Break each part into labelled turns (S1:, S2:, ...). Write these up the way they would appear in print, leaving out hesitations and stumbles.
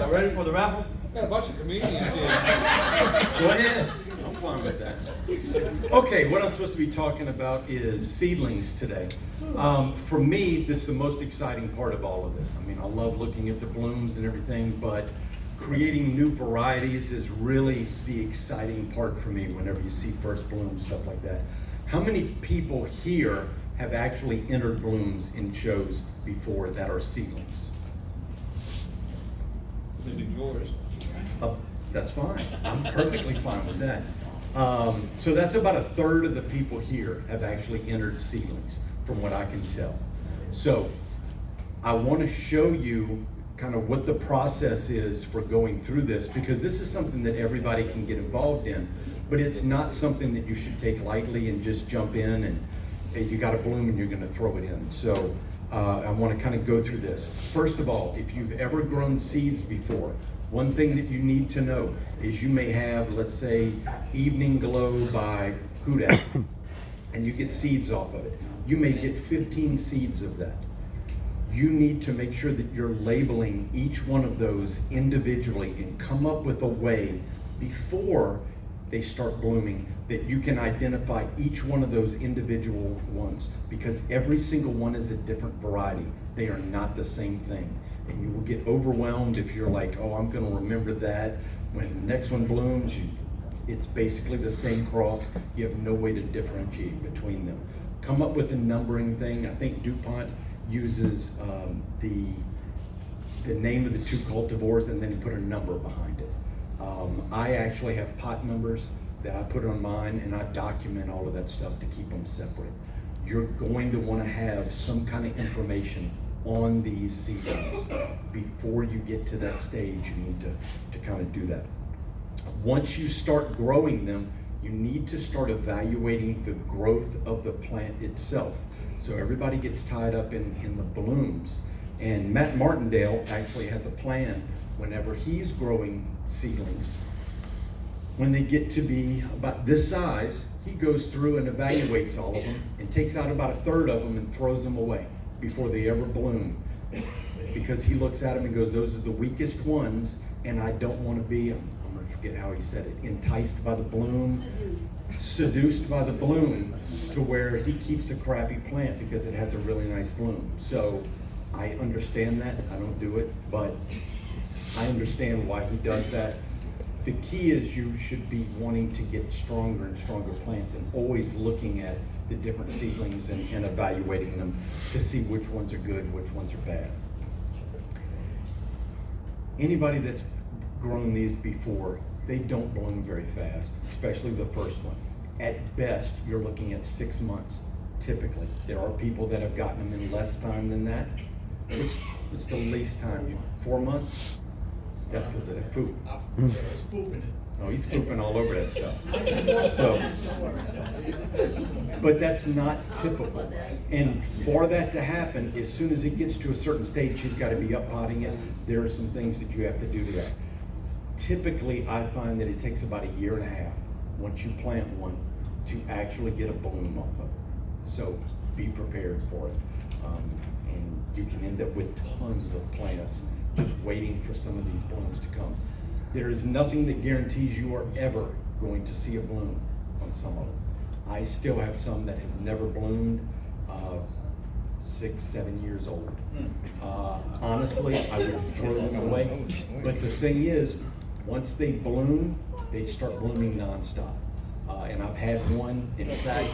S1: Y'all ready for the raffle?
S2: Got a bunch of comedians here.
S3: Go ahead. I'm fine with that. Okay, what I'm supposed to be talking about is seedlings today. For me, this is the most exciting part of all of this. I mean, I love looking at the blooms and everything, but creating new varieties is really the exciting part for me whenever you see first blooms, stuff like that. How many people here have actually entered blooms in shows before that are seedlings?
S2: Maybe yours.
S3: That's fine. I'm perfectly fine with that. So that's about a third of the people here have actually entered seedlings, from what I can tell. So I want to show you kind of what the process is for going through this, because this is something that everybody can get involved in, but it's not something that you should take lightly and just jump in and you got a bloom and you're going to throw it in. So I want to kind of go through this. First of all, if you've ever grown seeds before, one thing that you need to know is you may have, let's say, Evening Glow by Hudak, and you get seeds off of it. You may get 15 seeds of that. You need to make sure that you're labeling each one of those individually and come up with a way before they start blooming that you can identify each one of those individual ones, because every single one is a different variety. They are not the same thing. And you will get overwhelmed if you're like, oh, I'm going to remember that. When the next one blooms, it's basically the same cross. You have no way to differentiate between them. Come up with a numbering thing. I think DuPont uses the name of the two cultivars and then you put a number behind it. I actually have pot numbers that I put on mine, and I document all of that stuff to keep them separate. You're going to want to have some kind of information on these seedlings before you get to that stage. You need to kind of do that. Once you start growing them, you need to start evaluating the growth of the plant itself. So everybody gets tied up in the blooms. And Matt Martindale actually has a plan whenever he's growing seedlings. When they get to be about this size, he goes through and evaluates all of them and takes out about a third of them and throws them away before they ever bloom. Because he looks at them and goes, those are the weakest ones, and I don't want to be, I'm going to forget how he said it, enticed by the bloom, seduced by the bloom, to where he keeps a crappy plant because it has a really nice bloom. So I understand that. I don't do it, but I understand why he does that. The key is you should be wanting to get stronger and stronger plants and always looking at the different seedlings and evaluating them to see which ones are good, which ones are bad. Anybody that's grown these before, they don't bloom very fast, especially the first one. At best, you're looking at 6 months, typically. There are people that have gotten them in less time than that. What's the least time? 4 months? That's because of the poop.
S1: Spooping it.
S3: Oh, he's pooping all over that stuff. So, but that's not typical. And for that to happen, as soon as it gets to a certain stage, he's got to be up potting it. There are some things that you have to do to that. Typically, I find that it takes about 1.5 years once you plant one to actually get a bloom off of it. So be prepared for it. And you can end up with tons of plants just waiting for some of these blooms to come. There is nothing that guarantees you are ever going to see a bloom on some of them. I still have some that have never bloomed, 6, 7 years old. Honestly, I would throw them away. But the thing is, once they bloom, they start blooming nonstop. And I've had one, in fact,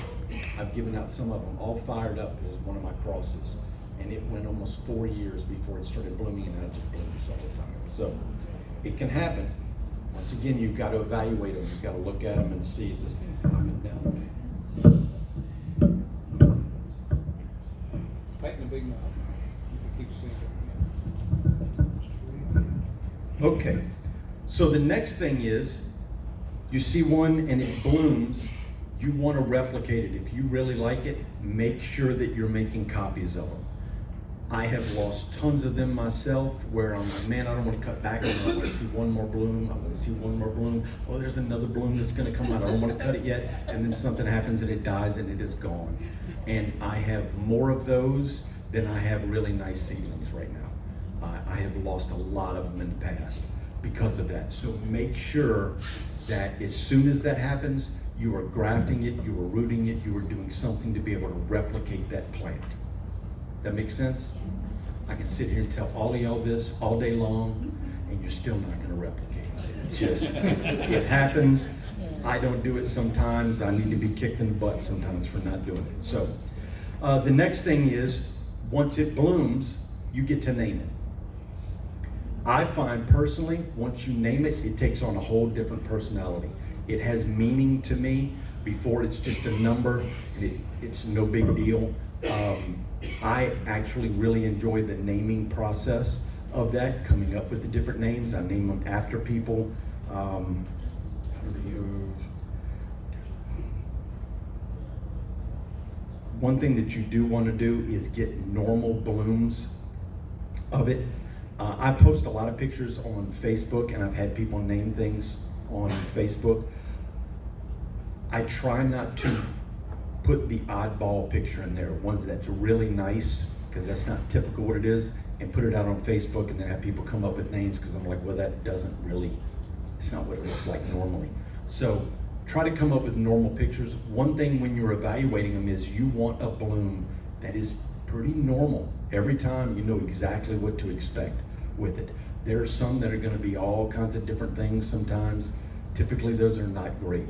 S3: I've given out some of them all fired up as one of my crosses. And it went almost 4 years before it started blooming, and it just blooms all the time. So it can happen. Once again, you've got to evaluate them. You've got to look at them and see, is this thing coming down?
S2: Fighting a big mouth. Keep seeing it.
S3: Okay, so the next thing is, you see one and it blooms, you want to replicate it. If you really like it, make sure that you're making copies of them. I have lost tons of them myself where I'm like, man, I don't want to cut back on them. I want to see one more bloom. I want to see one more bloom. Oh, there's another bloom that's going to come out. I don't want to cut it yet. And then something happens and it dies and it is gone. And I have more of those than I have really nice seedlings right now. I have lost a lot of them in the past because of that. So make sure that as soon as that happens, you are grafting it, you are rooting it, you are doing something to be able to replicate that plant. That makes sense? I can sit here and tell all of y'all this all day long, and you're still not gonna replicate it. It's just, it happens. I don't do it sometimes. I need to be kicked in the butt sometimes for not doing it. So the next thing is, once it blooms, you get to name it. I find personally, once you name it, it takes on a whole different personality. It has meaning to me. Before it's just a number, and it's no big deal. I actually really enjoy the naming process of that, coming up with the different names. I name them after people. One thing that you do want to do is get normal blooms of it. I post a lot of pictures on Facebook, and I've had people name things on Facebook. I try not to put the oddball picture in there, ones that's really nice, because that's not typical what it is, and put it out on Facebook and then have people come up with names, because I'm like, well, that doesn't really, it's not what it looks like normally. So try to come up with normal pictures. One thing when you're evaluating them is you want a bloom that is pretty normal. Every time you know exactly what to expect with it. There are some that are going to be all kinds of different things sometimes. Typically those are not great.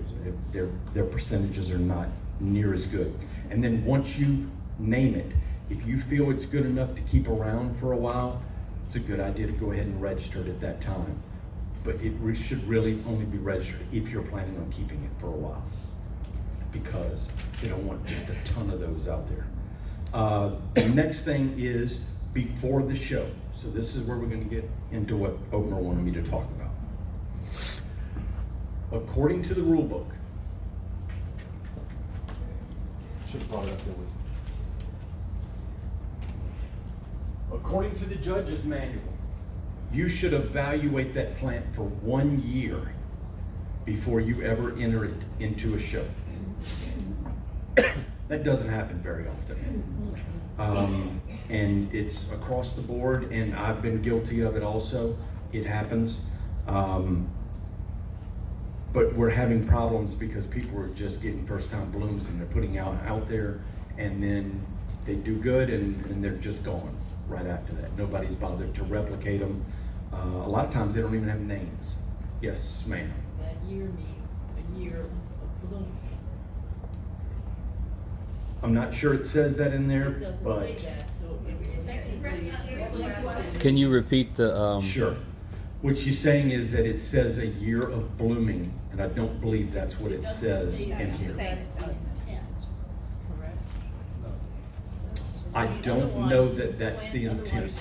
S3: Their percentages are not near as good. And then once you name it, if you feel it's good enough to keep around for a while, it's a good idea to go ahead and register it at that time. But it should really only be registered if you're planning on keeping it for a while, because they don't want just a ton of those out there. The next thing is before the show. So this is where we're going to get into what Omer wanted me to talk about. According to the rule book,
S1: Should have brought it up there with.
S3: according to the judge's manual, you should evaluate that plant for 1 year before you ever enter it into a show. That doesn't happen very often. And it's across the board, and I've been guilty of it also. It happens. But we're having problems because people are just getting first-time blooms and they're putting out there, and then they do good and they're just gone right after that. Nobody's bothered to replicate them. A lot of times they don't even have names. Yes, ma'am.
S4: That year means a year of bloom.
S3: I'm not sure it says that in there,
S4: It doesn't
S3: but
S4: say that, so it's technically.
S5: Can you repeat the,
S3: sure. What she's saying is that it says a year of blooming, and I don't believe that's what it says in here.
S4: That's the intent, correct?
S3: I don't know that that's the
S4: Otherwise-
S3: intent.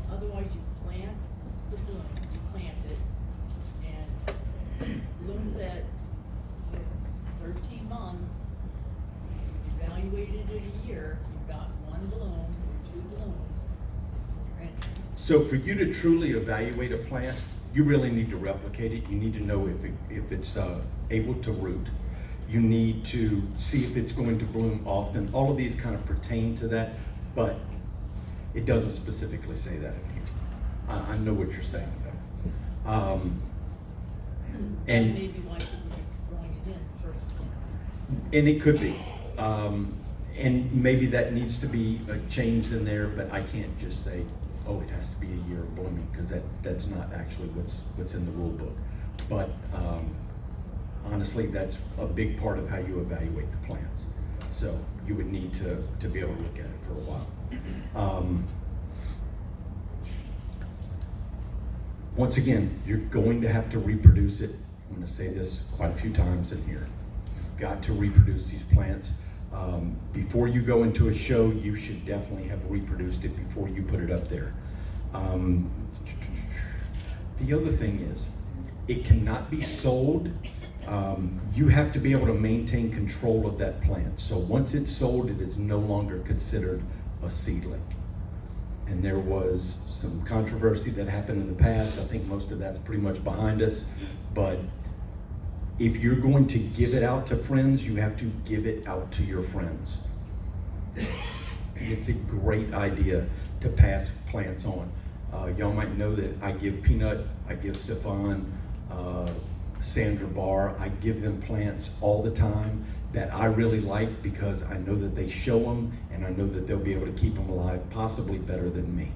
S4: Otherwise you plant the bloom, you plant it, and blooms at 13 months, you evaluated it a year, you've got 1 bloom or 2 blooms, you're entering.
S3: So for you to truly evaluate a plant, you really need to replicate it. You need to know if it's able to root. You need to see if it's going to bloom often. All of these kind of pertain to that, but it doesn't specifically say that in here. I know what you're saying though.
S4: That
S3: And
S4: may be why people are just throwing it in first.
S3: And it could be. And maybe that needs to be changed in there, but I can't just say, oh, it has to be a year of blooming, because that's not actually what's in the rule book. But honestly, that's a big part of how you evaluate the plants. So you would need to be able to look at it for a while. Once again, you're going to have to reproduce it. I'm going to say this quite a few times in here. You've got to reproduce these plants. Before you go into a show, you should definitely have reproduced it before you put it up there. The other thing is, it cannot be sold. You have to be able to maintain control of that plant. So once it's sold, it is no longer considered a seedling. And there was some controversy that happened in the past. I think most of that's pretty much behind us. But if you're going to give it out to friends, you have to give it out to your friends. And it's a great idea to pass plants on. Y'all might know that I give Peanut, I give Stefan, Sandra Barr, I give them plants all the time that I really like because I know that they show them and I know that they'll be able to keep them alive possibly better than me.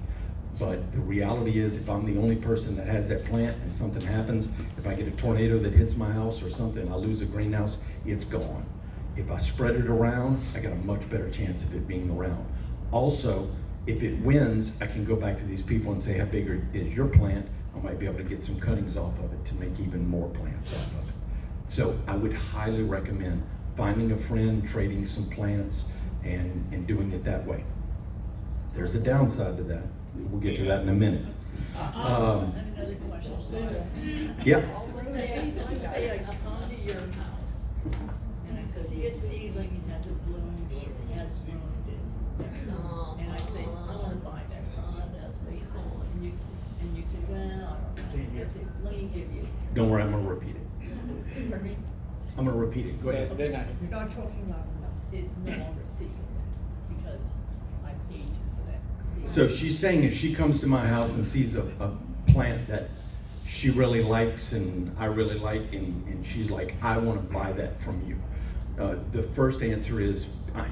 S3: But the reality is, if I'm the only person that has that plant and something happens, if I get a tornado that hits my house or something, I lose a greenhouse, it's gone. If I spread it around, I got a much better chance of it being around. Also, if it wins, I can go back to these people and say, how big is your plant? I might be able to get some cuttings off of it to make even more plants off of it. So I would highly recommend finding a friend, trading some plants, and doing it that way. There's a downside to that. We'll get to that in a minute.
S4: I have another question.
S3: Yeah.
S4: Let's say I come to your house and I see a seedling and has a bloom, has bloomed it. And I say, I wanna buy that from you. And you say, well, I don't know. I say, let me give you.
S3: Don't worry, I'm gonna repeat it.
S4: Pardon me?
S3: I'm gonna repeat it. Go ahead.
S2: They're not.
S5: You're not talking loud enough.
S4: It's no longer seedling because I paid you for that seedling.
S3: So she's saying if she comes to my house and sees a plant that she really likes and I really like, and she's like, I want to buy that from you. The first answer is,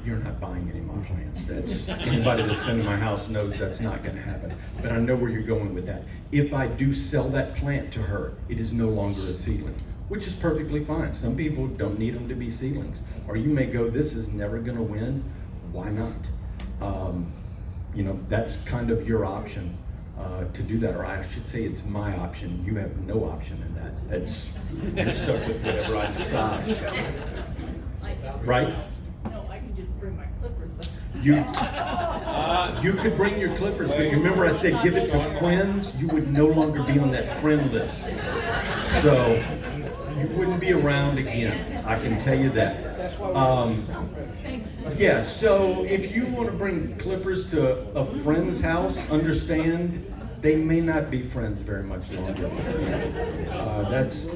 S3: you're not buying any of my plants. That's, anybody that's been to my house knows that's not going to happen. But I know where you're going with that. If I do sell that plant to her, it is no longer a seedling, which is perfectly fine. Some people don't need them to be seedlings. Or you may go, this is never going to win. Why not? You know, that's kind of your option to do that. Or I should say it's my option. You have no option in that. That's, you're stuck with whatever I decide. Right?
S4: No, I can just bring my clippers.
S3: You could bring your clippers, but you remember I said give it to friends, you would no longer be on that friend list. So you wouldn't be around again, I can tell you that. Yeah, so if you want to bring clippers to a friend's house, understand they may not be friends very much longer.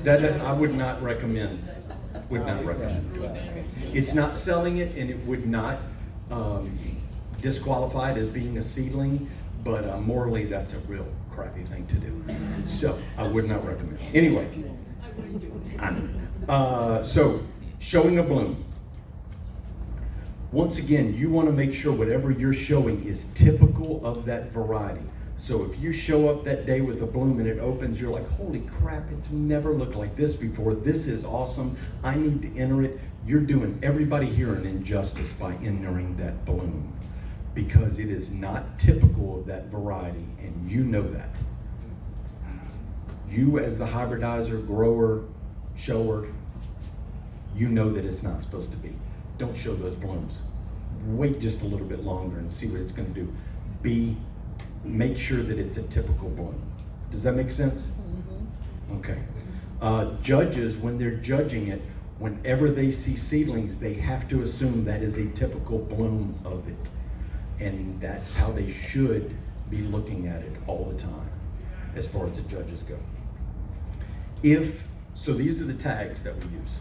S3: That I would not recommend. Would not recommend. It's not selling it, and it would not disqualify it as being a seedling, but morally that's a real crappy thing to do. So I would not recommend. Anyway, I know. So showing a bloom. Once again, you want to make sure whatever you're showing is typical of that variety. So if you show up that day with a bloom and it opens, you're like, holy crap, it's never looked like this before. This is awesome. I need to enter it. You're doing everybody here an injustice by entering that bloom because it is not typical of that variety, and you know that. You as the hybridizer, grower, shower, you know that it's not supposed to be. Don't show those blooms. Wait just a little bit longer and see what it's going to do. Make sure that it's a typical bloom. Does that make sense? Mm-hmm. Okay. Judges, when they're judging it, whenever they see seedlings, they have to assume that is a typical bloom of it. And that's how they should be looking at it all the time, as far as the judges go. So these are the tags that we use.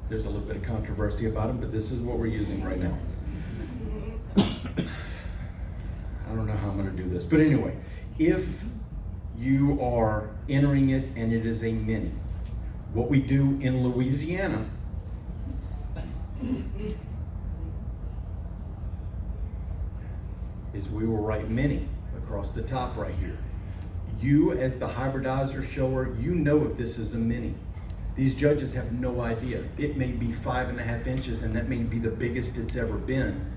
S3: There's a little bit of controversy about them, but this is what we're using right now. I don't know how I'm going to do this, but anyway, if you are entering it and it is a mini, what we do in Louisiana is we will write mini across the top right here. You as the hybridizer shower, you know if this is a mini. These judges have no idea. It may be 5.5 inches and that may be the biggest it's ever been.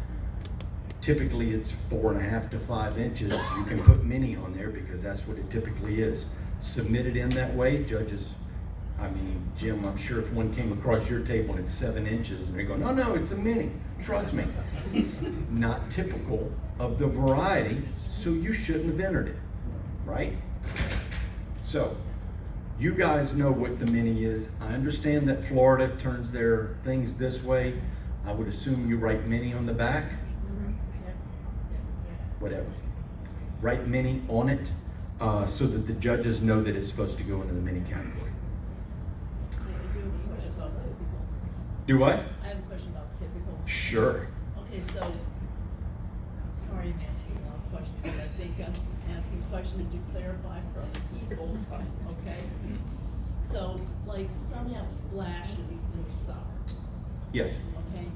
S3: Typically it's 4.5 to 5 inches. You can put mini on there because that's what it typically is. Submit it in that way, judges. I mean, Jim, I'm sure if one came across your table and it's 7 inches and they're going, no, it's a mini, trust me. Not typical of the variety, so you shouldn't have entered it, right? So, you guys know what the mini is. I understand that Florida turns their things this way. I would assume you write mini on the back. Whatever. Write mini on it so that the judges know that it's supposed to go into the mini category. Do what?
S4: I have a question about typical.
S3: Sure.
S4: Okay, so, sorry I'm asking a lot of questions, but I think I'm asking asking questions to clarify from people, okay? So, like, some have splashes in the summer,
S3: Yes,
S4: okay?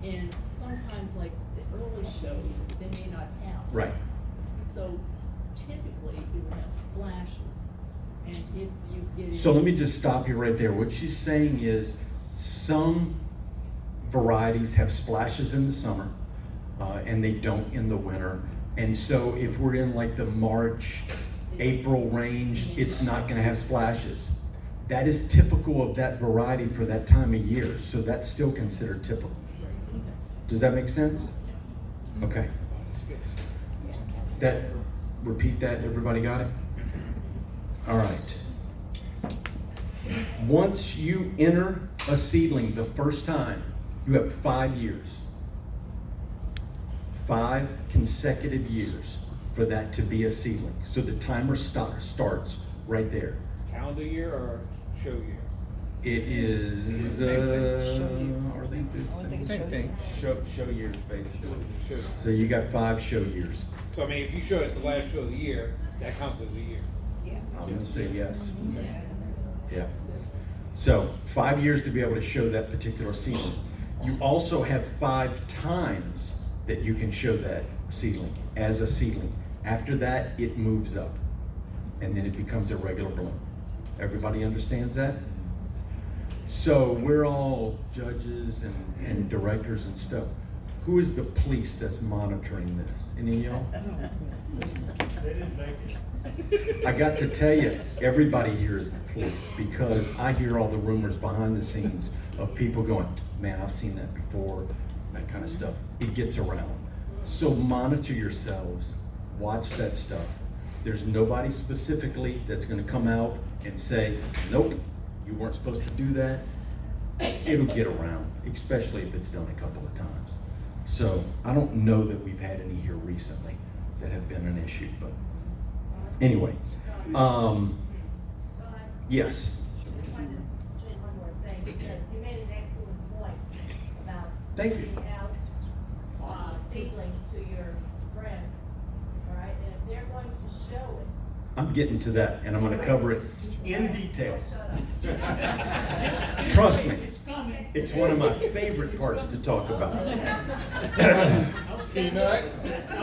S4: And sometimes, like, the early shows, they may not have.
S3: right.
S4: So typically, you would have splashes, and if you get.
S3: So let me just stop you right there. What she's saying is some varieties have splashes in the summer, and they don't in the winter. And so if we're in like the March, April range, it's not gonna have splashes. That is typical of that variety for that time of year, so that's still considered typical. Does that make sense? Okay. That, repeat that, everybody got it? All right. Once you enter a seedling the first time, you have 5 years. 5 consecutive years for that to be a seedling. So the timer starts right there.
S2: Calendar year or show year?
S3: It is, are they the
S5: Same thing.
S3: Show years, basically.
S2: Show.
S3: So you got 5 show years.
S2: So I mean, if you showed it the last show of the year, that counts as a year.
S3: I'm gonna say yes. Yeah. So 5 years to be able to show that particular seedling. You also have 5 times that you can show that seedling as a seedling. After that, it moves up, and then it becomes a regular bloom. Everybody understands that? So we're all judges and directors and stuff. Who is the police that's monitoring this? Any of y'all?
S1: They didn't make it.
S3: I got to tell you, everybody here is the police, because I hear all the rumors behind the scenes of people going, man, I've seen that before, that kind of stuff. It gets around. So monitor yourselves, watch that stuff. There's nobody specifically that's gonna come out and say, nope, you weren't supposed to do that. It'll get around, especially if it's done a couple of times. So I don't know that we've had any here recently that have been an issue, but anyway, yes.
S6: Just wanted to say one more thing, because you made an excellent point about
S3: Thank you.
S6: giving out seedlings to your friends, all right? And if they're going to show it.
S3: I'm getting to that, and I'm gonna cover it in detail.
S6: Shut up.
S3: Trust me, it's one of my favorite parts to talk about.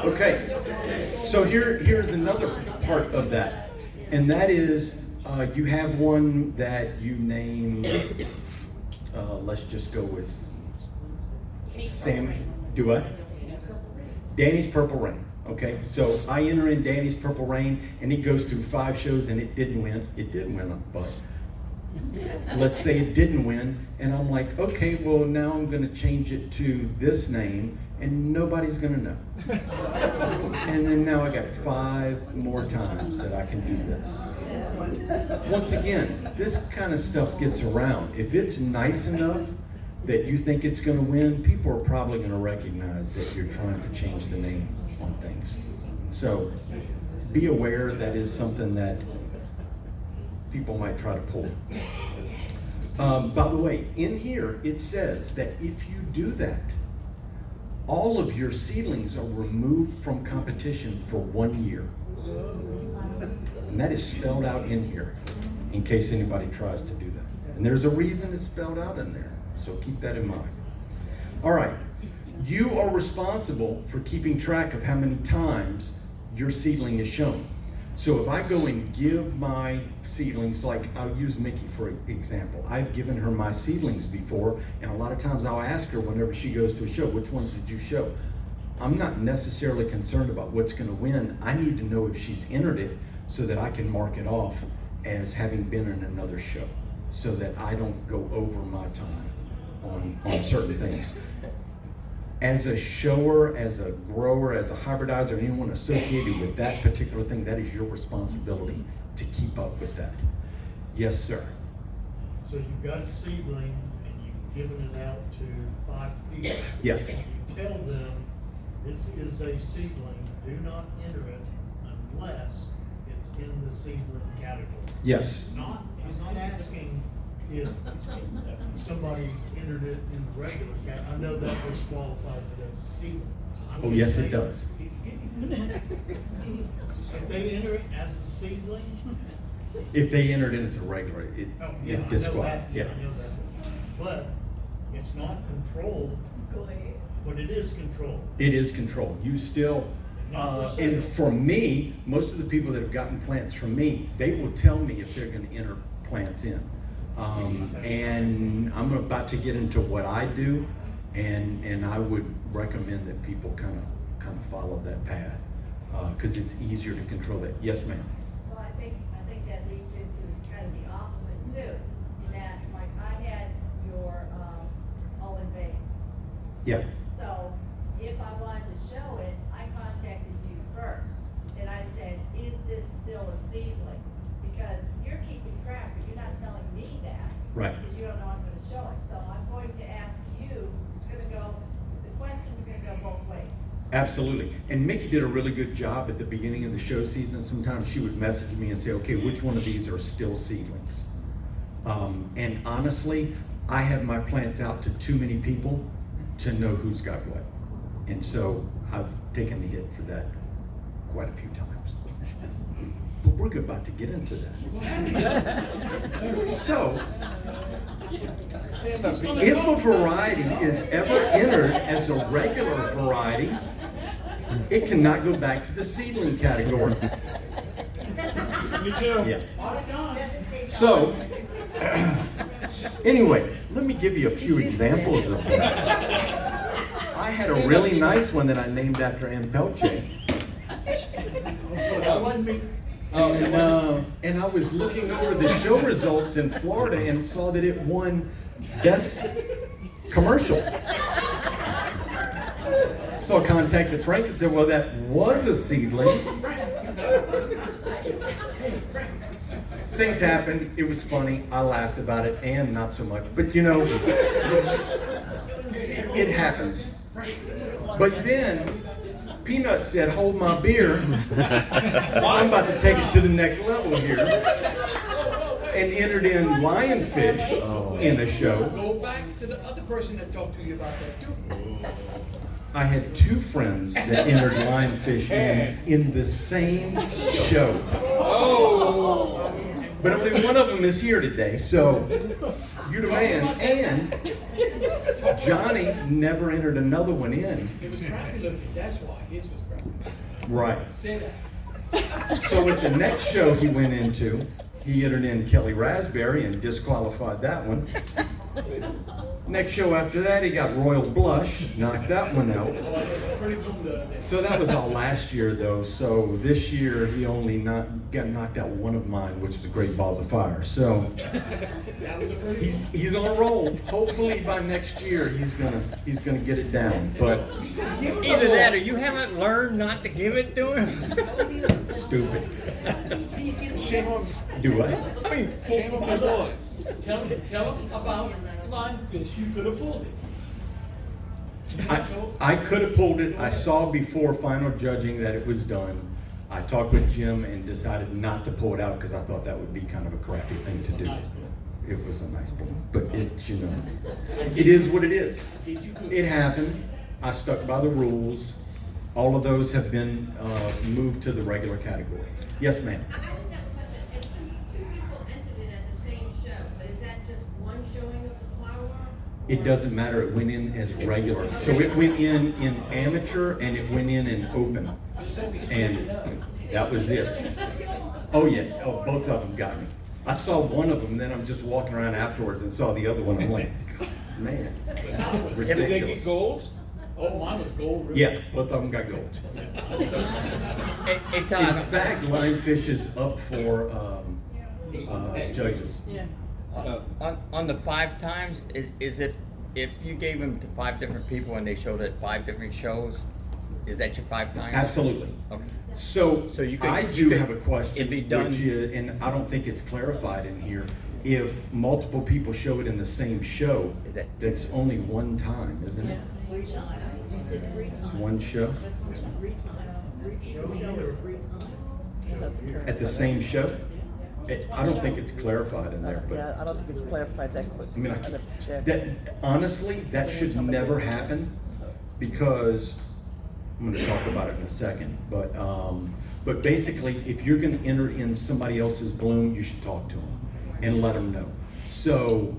S3: Okay, so here's another part of that, and that is you have one that you name, let's just go with Sam, do what? Danny's Purple Rain. Okay, so I enter in Danny's Purple Rain, and it goes through 5 shows, and it didn't win. It did win, but let's say it didn't win, and I'm like, okay, well now I'm gonna change it to this name, and nobody's gonna know. And then now I got 5 more times that I can do this. Once again, this kind of stuff gets around. If it's nice enough that you think it's gonna win, people are probably gonna recognize that you're trying to change the name on things. So be aware that is something that people might try to pull. By the way, in here it says that if you do that, all of your seedlings are removed from competition for 1 year. And that is spelled out in here, in case anybody tries to do that. And there's a reason it's spelled out in there, so keep that in mind. All right, you are responsible for keeping track of how many times your seedling is shown. So if I go and give my seedlings, like I'll use Mickey for example, I've given her my seedlings before, and a lot of times I'll ask her whenever she goes to a show, which ones did you show? I'm not necessarily concerned about what's gonna win. I need to know if she's entered it so that I can mark it off as having been in another show, so that I don't go over my time on certain things. As a shower, as a grower, as a hybridizer, anyone associated with that particular thing, that is your responsibility to keep up with that. Yes, sir.
S7: So you've got a seedling and you've given it out to 5 people.
S3: Yes.
S7: And you tell them, this is a seedling, do not enter it unless it's in the seedling category.
S3: Yes.
S7: He's not asking if somebody entered it in the regular category. I know that disqualifies it as a seedling.
S3: Oh, yes, it does.
S7: If they enter it as a seedling,
S3: If they entered in as a regular,
S7: oh, yeah, I
S3: it
S7: know
S3: disqualifies,
S7: that,
S3: yeah.
S7: I know that. But it's not controlled,
S6: Go ahead.
S7: but it is controlled.
S3: It is controlled. You still,
S7: Not for
S3: and
S7: sale.
S3: for me, most of the people that have gotten plants from me, they will tell me if they're gonna enter plants in. And I'm about to get into what I do, and I would recommend that people kind of follow that path, cause it's easier to control that. Yes, ma'am?
S6: Well, I think that leads into, it's kind of the opposite too, in that, like, I had your, Owen Bay.
S3: Yeah.
S6: So, if I wanted to show it, I contacted you first, and I said, is this still a seedling? Because you're keeping track, but you're not telling me that.
S3: Right.
S6: Because you don't know I'm gonna show it, so I'm going to ask you, it's gonna go, the questions are gonna go both ways.
S3: Absolutely. And Mickey did a really good job at the beginning of the show season. Sometimes she would message me and say, okay, which one of these are still seedlings? And honestly, I have my plants out to too many people to know who's got what. And so I've taken the hit for that quite a few times. But we're about to get into that. So, if a variety is ever entered as a regular variety, it cannot go back to the seedling category.
S1: You too.
S3: Yeah. So, anyway, let me give you a few examples of that. I had a really nice one that I named after Ann Pelche.
S2: That wasn't me.
S3: And I was looking over the show results in Florida and saw that it won Best Commercial. So I contacted Frank and said, well, that was a seedling. Things happened. It was funny. I laughed about it, and not so much. But you know, it happens. But then Peanut said, hold my beer. I'm about to take it to the next level here. And entered in lionfish in a show.
S2: Go back to the other person that talked to you about that too.
S3: I had two friends that entered lionfish in the same show.
S2: Oh.
S3: But only one of them is here today, so you're the man. And Johnny never entered another one in.
S2: It was crappy looking, that's why his was crappy.
S3: Right.
S2: Say that.
S3: So at the next show he went into, he entered in Kelly Raspberry and disqualified that one. Next show after that, he got Royal Blush, knocked that one out.
S2: Pretty bloomed the other day.
S3: So that was all last year though, so this year he only got knocked out one of mine, which is the Great Balls of Fire. So
S2: That was a pretty
S3: he's on a roll. Hopefully by next year he's gonna get it down. But
S5: Either that or you haven't learned not to give it to him.
S3: stupid.
S2: shame on,
S3: Do I?
S2: shame on the boys. Tell them about lionfish, you could have pulled it.
S3: I could have pulled it. I saw before final judging that it was done. I talked with Jim and decided not to pull it out because I thought that would be kind of a crappy thing to do. It was a nice pull, but it is what it is. It happened. I stuck by the rules. All of those have been moved to the regular category. Yes, ma'am.
S8: I just have a question, and since two people entered it at the same show, but is that just one showing of the flower?
S3: It doesn't matter, it went in as regular. So it went in amateur and it went in open. And that was it. Oh yeah, both of them got me. I saw one of them, then I'm just walking around afterwards and saw the other one. I'm like, man,
S2: Did they get
S3: ridiculous.
S2: golds? Oh, mine was gold. Really.
S3: Yeah, both of them got gold.
S5: Hey
S3: In
S5: Todd,
S3: fact, lionfish is up for judges.
S4: Yeah.
S5: on the 5 times, is if you gave them to 5 different people and they showed at 5 different shows, is that your 5 times?
S3: Absolutely.
S5: Okay.
S3: So
S5: you could-
S3: I
S5: you
S3: do
S5: could-
S3: have a question,
S5: it'd be done-
S3: which is, and I don't think it's clarified in here. If multiple people show it in the same show,
S5: Is that-
S3: that's only one time, isn't
S4: Yeah,
S3: it?
S4: 3 times. You said 3 times.
S3: It's one show
S4: That's 3 times. 3 people show is 3 times.
S3: at the same show. I don't think it's clarified in there,
S9: Yeah,
S3: but
S9: I don't think it's clarified that quick.
S3: I mean,
S9: I'd have to check.
S3: that honestly, that should never happen because I'm going to talk about it in a second. But But basically, if you're gonna enter in somebody else's bloom, you should talk to them and let them know. So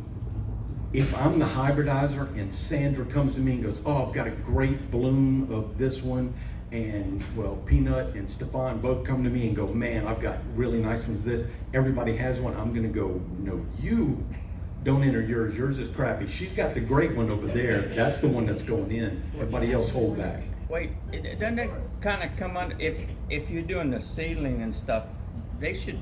S3: if I'm the hybridizer and Sandra comes to me and goes, oh, I've got a great bloom of this one, and well, Peanut and Stefan both come to me and go, man, I've got really nice ones, this, everybody has one, I'm gonna go, no, you don't enter yours, yours is crappy. She's got the great one over there, that's the one that's going in, everybody else hold back.
S5: Wait, doesn't it kind of come under, if you're doing the seedling and stuff, they should,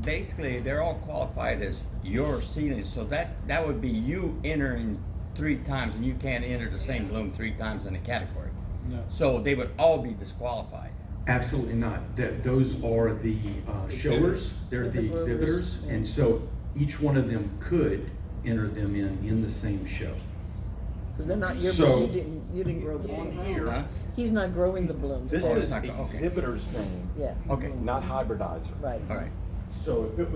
S5: basically, they're all qualified as your seedling, so that would be you entering 3 times, and you can't enter the same bloom 3 times in a category.
S2: No.
S5: So they would all be disqualified.
S3: Absolutely not. Those are the showers, they're the exhibitors, and so each one of them could enter them in the same show.
S9: Because they're not your,
S3: So-
S9: you didn't grow the blooms.
S5: Huh?
S9: He's not growing the blooms.
S3: This
S9: They're-
S3: is
S5: Okay.
S3: exhibitor's name,
S9: Yeah,
S3: okay, not hybridizer.
S9: right.
S5: All right.
S3: So if it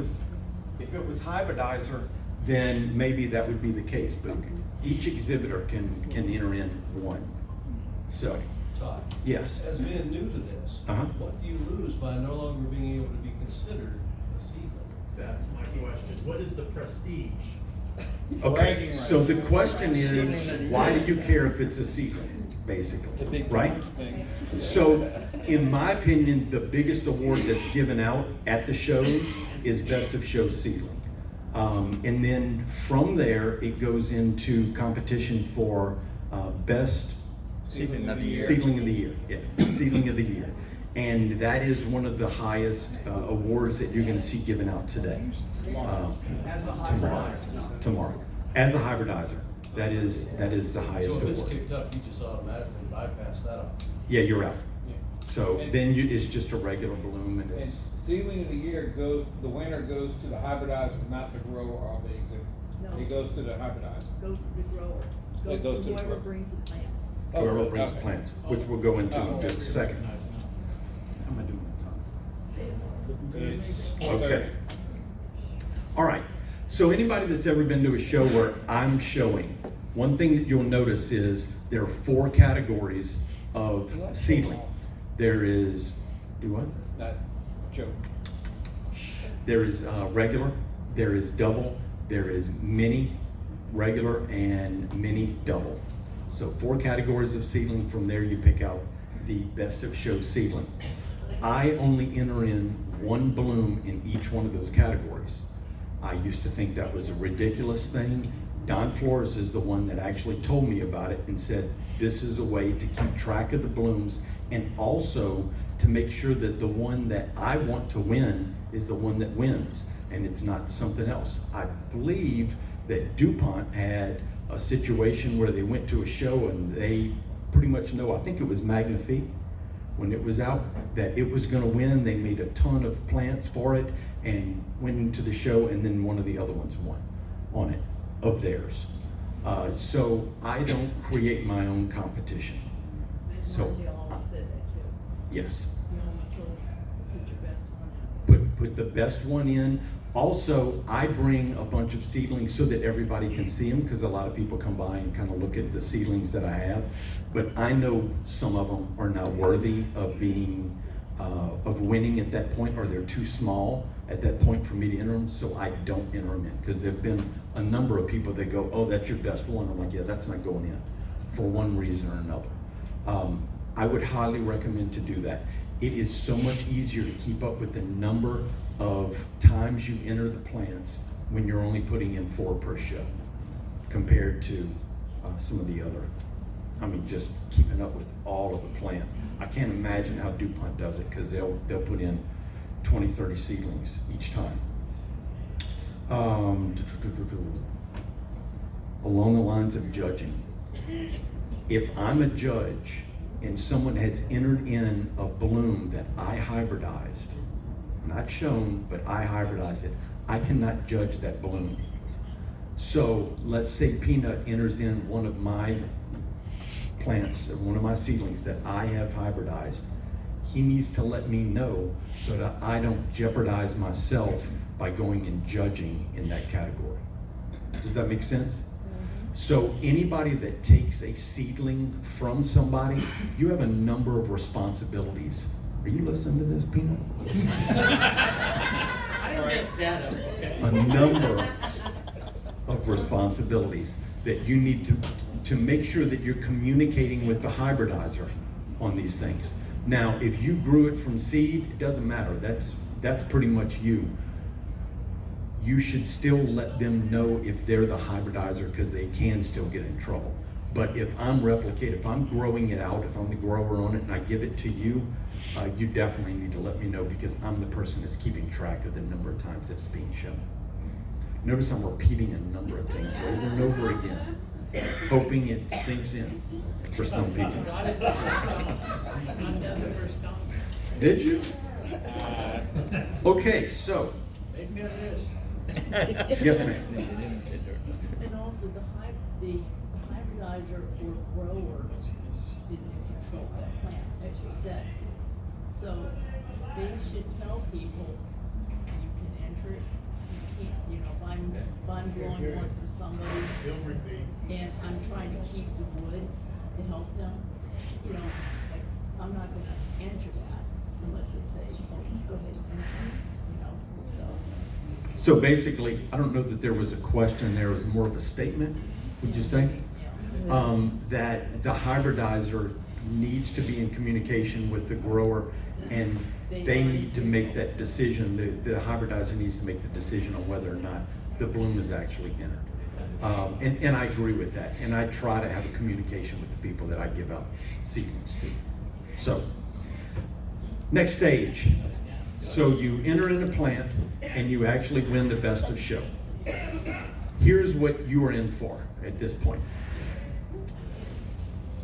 S3: was hybridizer, then maybe that would be the case, but each exhibitor can enter in one. So,
S1: Todd,
S3: yes.
S1: as being new to this,
S3: Uh-huh.
S1: what do you lose by no longer being able to be considered a seedling?
S7: That's my question. What is the prestige?
S3: Okay,
S2: Bragging
S3: so
S2: rights.
S3: the question
S2: Seedling
S3: is,
S2: of the
S3: why
S2: year.
S3: do you care if it's a seedling,
S2: The
S3: basically,
S2: big
S3: right?
S2: box thing.
S3: So, in my opinion, the biggest award that's given out at the shows is Best of Show Seedling. And then from there, it goes into competition for Best
S5: Seedling of the year.
S3: Seedling of the Year. Yeah, Seedling of the Year. And that is one of the highest awards that you're gonna see given out today. Tomorrow. As a hybridizer, that is the highest
S1: So if it's
S3: award.
S1: kicked up, you just automatically bypass that option.
S3: Yeah, you're out.
S2: Yeah.
S3: So then it's just a regular bloom and
S10: And
S3: it's,
S10: seedling of the year goes, the winner goes to the hybridizer, not the grower or the exhibit.
S4: No.
S10: It goes to the hybridizer.
S4: Goes to the grower,
S10: It
S4: goes
S10: goes
S4: to
S10: to the
S4: whoever
S10: grower.
S4: brings the plants.
S10: Oh,
S3: whoever
S10: really?
S3: brings
S10: Okay.
S3: plants, which we'll go into
S10: Oh,
S3: in just a second.
S2: How am I doing on time?
S10: It's
S3: Okay. All right. So anybody that's ever been to a show where I'm showing, one thing that you'll notice is there are 4 categories of seedling. There is, do what?
S10: Not joke.
S3: There is regular, there is double, there is mini, regular, and mini double. So 4 categories of seedling. From there you pick out the best of show seedling. I only enter in 1 bloom in each one of those categories. I used to think that was a ridiculous thing. Don Flores is the one that actually told me about it and said, this is a way to keep track of the blooms and also to make sure that the one that I want to win is the one that wins and it's not something else. I believe that DuPont had a situation where they went to a show and they pretty much know, I think it was Magnifique, when it was out, that it was gonna win. They made a ton of plants for it and went into the show, and then one of the other ones won on it, of theirs. So I don't create my own competition. So,
S4: Margie always said that too.
S3: yes.
S4: You always told, put your best one out.
S3: Put the best one in. Also, I bring a bunch of seedlings so that everybody can see them, because a lot of people come by and kind of look at the seedlings that I have. But I know some of them are not worthy of being, of winning at that point, or they're too small at that point for me to enter them, so I don't enter them in. Because there've been a number of people that go, oh, that's your best one. I'm like, yeah, that's not going in, for one reason or another. I would highly recommend to do that. It is so much easier to keep up with the number of times you enter the plants when you're only putting in 4 per show compared to some of the other, I mean, just keeping up with all of the plants. I can't imagine how DuPont does it, because they'll put in 20, 30 seedlings each time. Along the lines of judging, if I'm a judge and someone has entered in a bloom that I hybridized, not shown, but I hybridized it, I cannot judge that bloom. So let's say Peanut enters in one of my plants, or one of my seedlings that I have hybridized. He needs to let me know so that I don't jeopardize myself by going and judging in that category. Does that make sense? So anybody that takes a seedling from somebody, you have a number of responsibilities Are you listening to this, Peanut?
S2: I didn't mess that up, okay?
S3: A number of responsibilities that you need to make sure that you're communicating with the hybridizer on these things. Now, if you grew it from seed, it doesn't matter. That's pretty much you. You should still let them know if they're the hybridizer, because they can still get in trouble. But if I'm if I'm growing it out, if I'm the grower on it and I give it to you, you definitely need to let me know, because I'm the person that's keeping track of the number of times it's being shown. Notice I'm repeating a number of things over and over again, hoping it sinks in for some people.
S2: Got it the first time. Not that the first time.
S3: Did you? Okay, so,
S2: Make me a list.
S3: yes, ma'am.
S4: And also the hybridizer or grower is to control that plant, as you said. So they should tell people, you can enter it, you can't, you know, if I'm growing one for somebody
S7: He'll repeat.
S4: and I'm trying to keep the wood to help them, you know, like, I'm not gonna enter that unless they say, oh, go ahead and enter, you know, so.
S3: So basically, I don't know that there was a question there, it was more of a statement, would you say? That the hybridizer needs to be in communication with the grower, and they need to make that decision. The hybridizer needs to make the decision on whether or not the bloom is actually entered. And I agree with that, and I try to have a communication with the people that I give out seedlings to. So, next stage. So you enter in a plant and you actually win the best of show. Here's what you are in for at this point.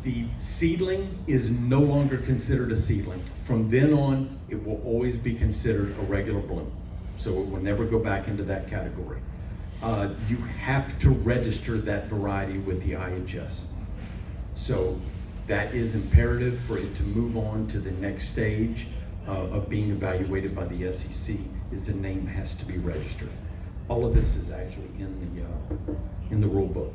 S3: The seedling is no longer considered a seedling. From then on, it will always be considered a regular bloom. So it will never go back into that category. You have to register that variety with the AHS. So that is imperative for it to move on to the next stage of being evaluated by the SEC, is the name has to be registered. All of this is actually in the rule book.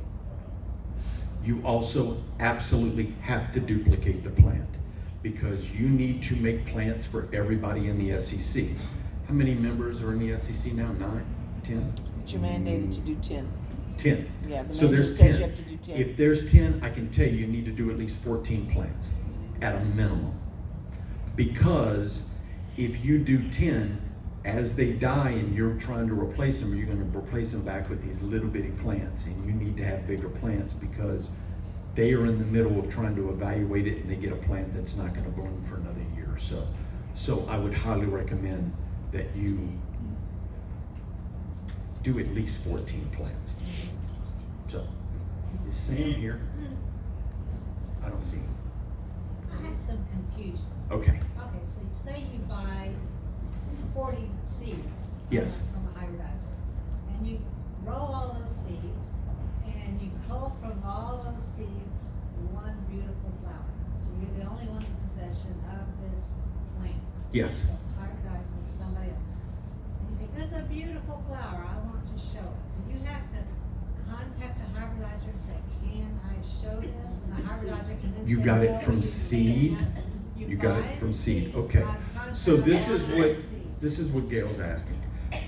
S3: You also absolutely have to duplicate the plant, because you need to make plants for everybody in the SEC. How many members are in the SEC now? 9? 10?
S9: But you're mandated to do 10.
S3: 10.
S9: Yeah, the
S3: So
S9: manual
S3: there's
S9: says
S3: 10.
S9: you have to do 10.
S3: If there's 10, I can tell you need to do at least 14 plants at a minimum. Because if you do 10, as they die and you're trying to replace them, you're going to replace them back with these little bitty plants, and you need to have bigger plants because they are in the middle of trying to evaluate it, and they get a plant that's not going to bloom for another year or so. So I would highly recommend that you do at least 14 plants. So, is Sam here? I don't see him.
S11: I have some confusion.
S3: Okay.
S11: Okay, so say you buy 40 seeds.
S3: Yes.
S11: From a hybridizer, and you grow all those seeds, and you cull from all those seeds one beautiful flower. So you're the only one in possession of this plant.
S3: Yes.
S11: So it's hybridized with somebody else. And you think, this is a beautiful flower, I want to show it. Do you have to contact the hybridizer and say, can I show this? And the hybridizer can then say,
S3: You got
S11: no,
S3: it from
S11: you
S3: seed?
S11: can't.
S3: You got
S11: buy
S3: it from
S11: the
S3: seed,
S11: seeds
S3: okay.
S11: by
S3: So this is
S11: contacting
S3: what,
S11: the seeds.
S3: Gail's asking,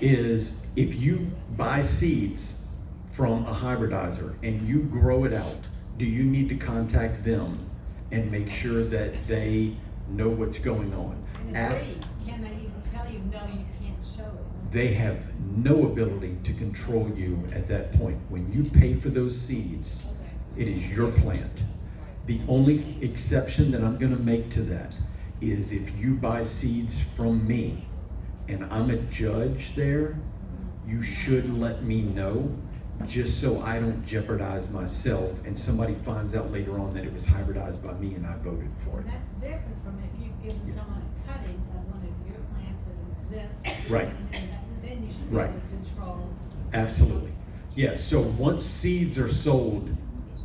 S3: is if you buy seeds from a hybridizer and you grow it out, do you need to contact them and make sure that they know what's going on?
S11: And agree. Can they even tell you, no, you can't show it?
S3: They have no ability to control you at that point. When you pay for those seeds, it is your plant. The only exception that I'm gonna make to that is if you buy seeds from me and I'm a judge there, you should let me know, just so I don't jeopardize myself and somebody finds out later on that it was hybridized by me and I voted for it.
S11: And that's different from if you've given someone a cutting of one of your plants that exists.
S3: Right.
S11: And then you should be
S3: Right.
S11: able to control.
S3: Absolutely. Yes, so once seeds are sold,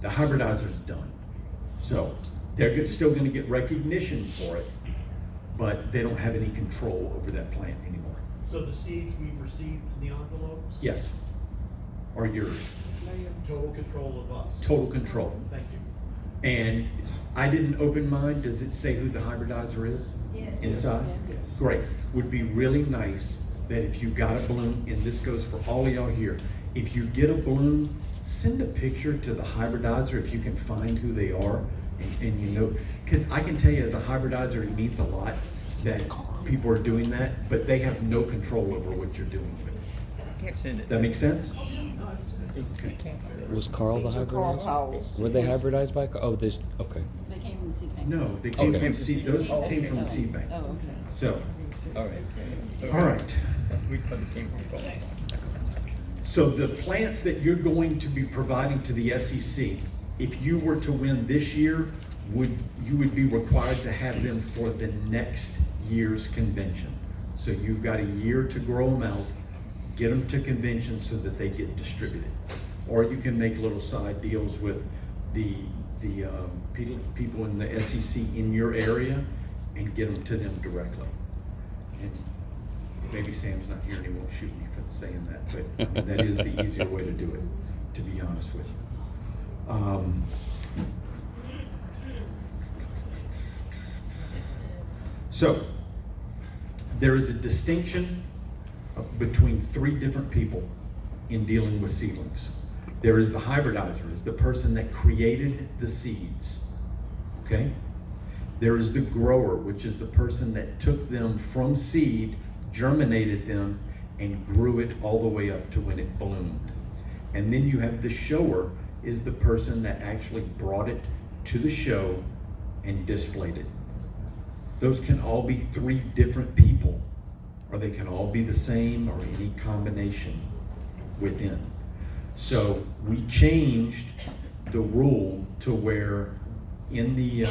S3: the hybridizer's done. So they're still gonna get recognition for it, but they don't have any control over that plant anymore.
S7: So the seeds we received in the envelopes?
S3: Yes, are yours.
S7: Total control of us.
S3: Total control.
S7: Thank you.
S3: And I didn't open mine. Does it say who the hybridizer is?
S6: Yes.
S3: Inside? Great. Would be really nice that if you got a balloon, and this goes for all of y'all here, if you get a balloon, send a picture to the hybridizer if you can find who they are, and you know, because I can tell you as a hybridizer, it means a lot that people are doing that, but they have no control over what you're doing with it.
S5: Can't send it.
S3: Does that make sense?
S12: Was Carl the
S9: These are Carl
S12: hybridizer?
S9: Howells.
S12: Were they hybridized by Carl? Oh, this, okay.
S4: They came from the seed bank.
S3: No, they came
S12: Okay.
S3: from seed, those came from the seed bank.
S4: Oh, okay.
S3: So,
S5: All right.
S3: all right.
S5: We thought it came from Carl.
S3: So the plants that you're going to be providing to the SEC, if you were to win this year, you would be required to have them for the next year's convention. So you've got a year to grow them out, get them to convention so that they get distributed. Or you can make little side deals with the people in the SEC in your area and get them to them directly. And maybe Sam's not here and he won't shoot me for saying that, but I mean, that is the easier way to do it, to be honest with you. So, there is a distinction between three different people in dealing with seedlings. There is the hybridizer, is the person that created the seeds, okay? There is the grower, which is the person that took them from seed, germinated them, and grew it all the way up to when it bloomed. And then you have the shower, is the person that actually brought it to the show and displayed it. Those can all be three different people, or they can all be the same, or any combination within. So we changed the rule to where in the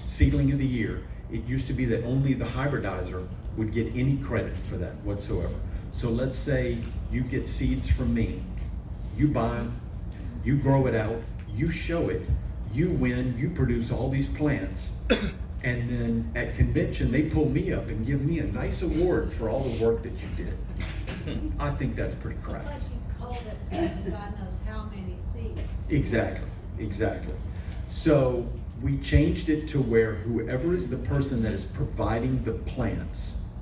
S3: seedling of the year, it used to be that only the hybridizer would get any credit for that whatsoever. So let's say you get seeds from me, you buy them, you grow it out, you show it, you win, you produce all these plants, and then at convention, they pull me up and give me a nice award for all the work that you did. I think that's pretty crap.
S11: Plus you called it, God knows how many seeds.
S3: Exactly. So we changed it to where whoever is the person that is providing the plants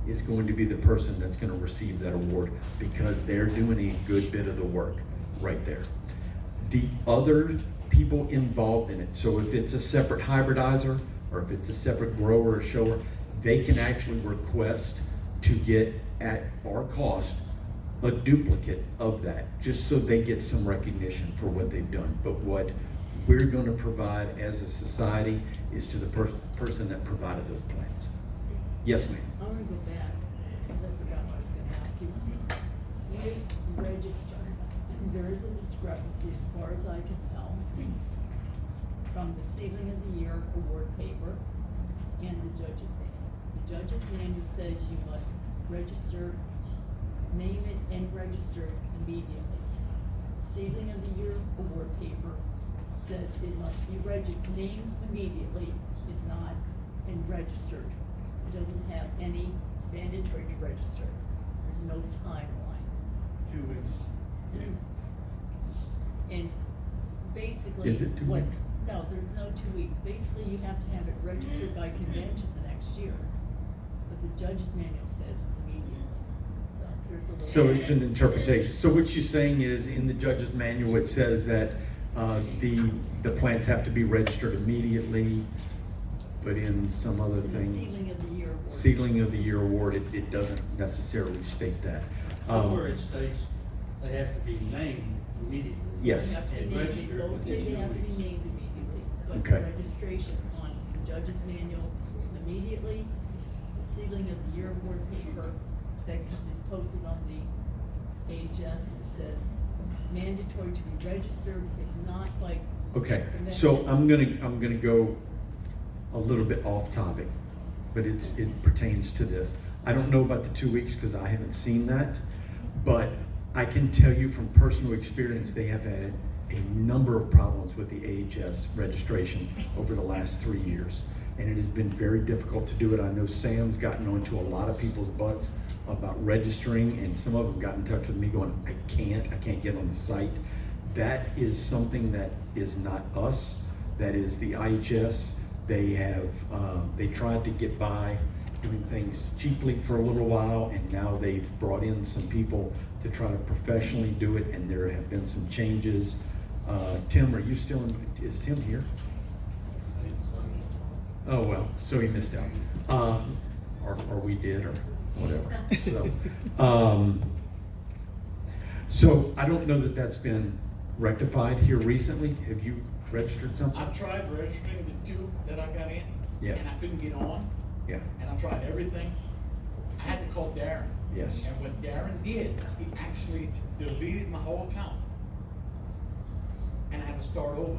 S3: is going to be the person that's going to receive that award, because they're doing a good bit of the work right there. The other people involved in it, so if it's a separate hybridizer, or if it's a separate grower or shower, they can actually request to get at our cost a duplicate of that, just so they get some recognition for what they've done. But what we're going to provide as a society is to the person that provided those plants. Yes, ma'am.
S4: I want to go back, because I forgot what I was gonna ask you. With register, there is a discrepancy as far as I can tell from the Seedling of the Year award paper and the judge's manual. The judge's manual says you must register, name it and register it immediately. Seedling of the Year award paper says it must be named immediately, if not, and registered. It doesn't have any, it's mandatory to register. There's no timeline.
S2: 2 weeks.
S4: And basically.
S3: Is it 2
S4: what-
S3: weeks?
S4: No, there's no 2 weeks. Basically, you have to have it registered by convention the next year. But the judge's manual says immediately. So there's a little.
S3: So it's an interpretation. So what you're saying is, in the judge's manual, it says that the plants have to be registered immediately, but in some other
S4: The
S3: thing.
S4: Seedling of the Year award.
S3: Seedling of the Year award, it doesn't necessarily state that.
S1: Somewhere it states they have to be named immediately.
S3: Yes.
S4: They have to be
S1: And
S4: named,
S1: registered
S4: both say
S1: within
S4: they
S1: 2
S4: have to be
S1: weeks.
S4: named immediately, but
S3: Okay.
S4: registration on the judge's manual immediately, the Seedling of the Year award paper that is posted on the AHS, it says mandatory to be registered, if not by.
S3: Okay,
S4: convention.
S3: so I'm gonna go a little bit off topic, but it pertains to this. I don't know about the 2 weeks because I haven't seen that, but I can tell you from personal experience, they have had a number of problems with the AHS registration over the last 3 years. And it has been very difficult to do it. I know Sam's gotten onto a lot of people's butts about registering, and some of them got in touch with me going, I can't get on the site. That is something that is not us. That is the IHS. They have, they tried to get by doing things cheaply for a little while, and now they've brought in some people to try to professionally do it, and there have been some changes. Tim, are you still in, is Tim here? Oh, well, so he missed out. Or we did, or whatever. So I don't know that that's been rectified here recently. Have you registered something?
S2: I tried registering the two that I got in.
S3: Yeah.
S2: And I couldn't get on.
S3: Yeah.
S2: And I tried everything. I had to call Darren.
S3: Yes.
S2: And what Darren did, he actually deleted my whole account. And I had to start over